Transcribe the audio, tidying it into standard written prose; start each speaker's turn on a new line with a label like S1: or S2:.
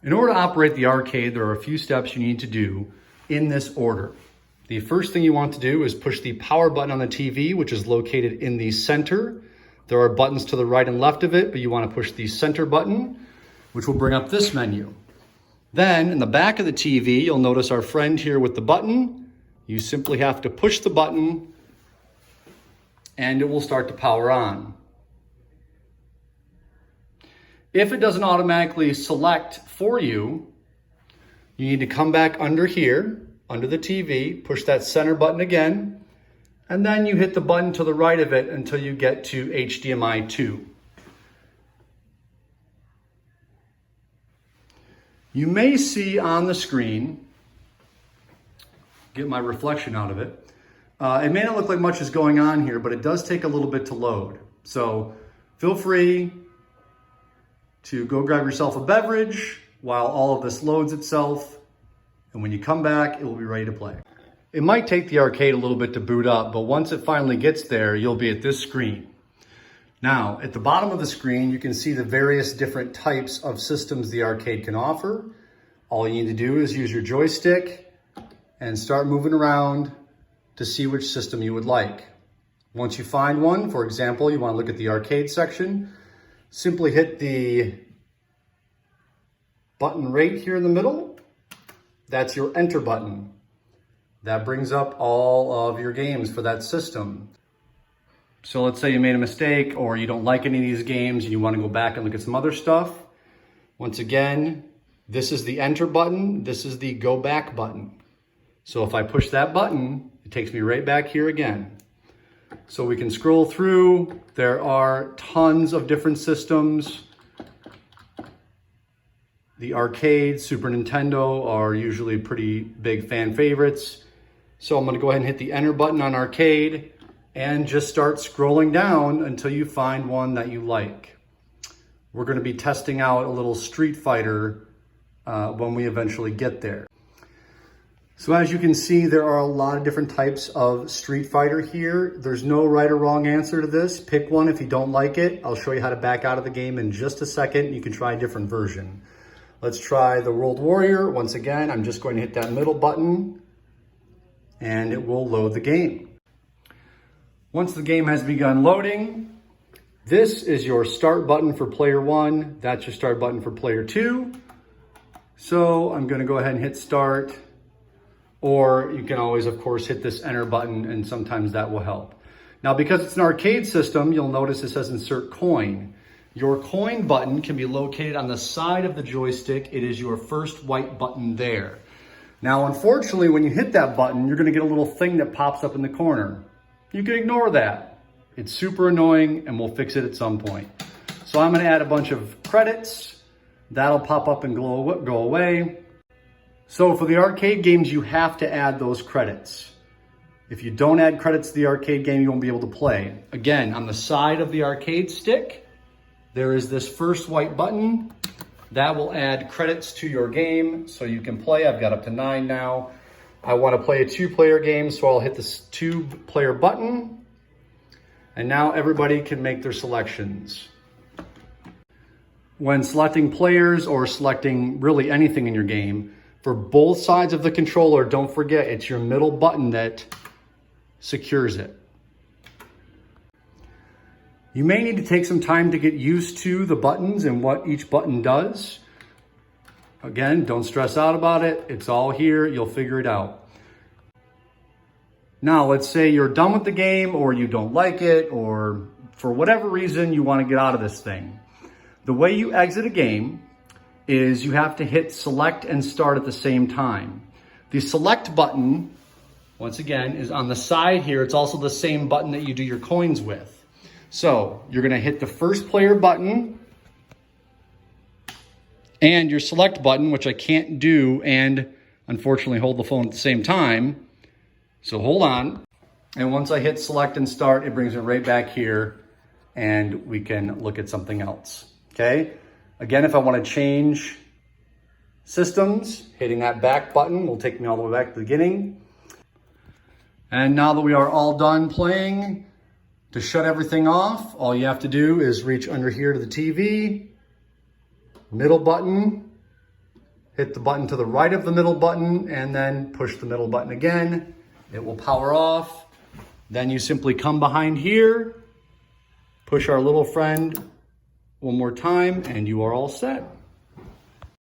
S1: In order to operate the arcade, there are a few steps you need to do in this order. The first thing you want to do is push the power button on the TV, which is located in the center. There are buttons to the right and left of it, but you want to push the center button, which will bring up this menu. Then in the back of the TV, you'll notice our friend here with the button. You simply have to push the button and it will start to power on. If it doesn't automatically select for you, you need to come back under here, under the TV, push that center button again, and then you hit the button to the right of it until you get to HDMI 2. You may see on the screen, get my reflection out of it, it may not look like much is going on here, but it does take a little bit to load. So feel free to go grab yourself a beverage while all of this loads itself. And when you come back, it will be ready to play. It might take the arcade a little bit to boot up, but once it finally gets there, you'll be at this screen. Now, at the bottom of the screen, you can see the various different types of systems the arcade can offer. All you need to do is use your joystick and start moving around to see which system you would like. Once you find one, for example, you want to look at the arcade section, simply hit the button right here in the middle. That's your enter button. That brings up all of your games for that system. So let's say you made a mistake or you don't like any of these games and you want to go back and look at some other stuff. Once again, this is the enter button. This is the go back button. So if I push that button, it takes me right back here again. So we can scroll through. There are tons of different systems. The arcade, Super Nintendo are usually pretty big fan favorites. So I'm going to go ahead and hit the enter button on arcade and just start scrolling down until you find one that you like. We're going to be testing out a little Street Fighter when we eventually get there. So as you can see, there are a lot of different types of Street Fighter here. There's no right or wrong answer to this. Pick one if you don't like it. I'll show you how to back out of the game in just a second. You can try a different version. Let's try the World Warrior. Once again, I'm just going to hit that middle button and it will load the game. Once the game has begun loading, this is your start button for player one. That's your start button for player two. So I'm going to go ahead and hit start. Or you can always, of course, hit this enter button and sometimes that will help. Now, because it's an arcade system, you'll notice it says insert coin. Your coin button can be located on the side of the joystick. It is your first white button there. Now, unfortunately, when you hit that button, you're gonna get a little thing that pops up in the corner. You can ignore that. It's super annoying and we'll fix it at some point. So I'm gonna add a bunch of credits. That'll pop up and go away. So for the arcade games, you have to add those credits. If you don't add credits to the arcade game, you won't be able to play. Again, on the side of the arcade stick, there is this first white button. That will add credits to your game so you can play. I've got up to 9 now. I want to play a 2-player game, so I'll hit this 2-player button. And now everybody can make their selections. When selecting players or selecting really anything in your game, for both sides of the controller, don't forget it's your middle button that secures it. You may need to take some time to get used to the buttons and what each button does. Again, don't stress out about it. It's all here. You'll figure it out. Now, let's say you're done with the game or you don't like it or for whatever reason you want to get out of this thing. The way you exit a game is you have to hit select and start at the same time. The select button, once again, is on the side here. It's also the same button that you do your coins with. So you're gonna hit the first player button and your select button, which I can't do and unfortunately hold the phone at the same time. So hold on. And once I hit select and start, it brings me right back here and we can look at something else, okay? Again, if I want to change systems, hitting that back button will take me all the way back to the beginning. And now that we are all done playing, to shut everything off, all you have to do is reach under here to the TV, middle button, hit the button to the right of the middle button, and then push the middle button again. It will power off. Then you simply come behind here, push our little friend one more time, and you are all set.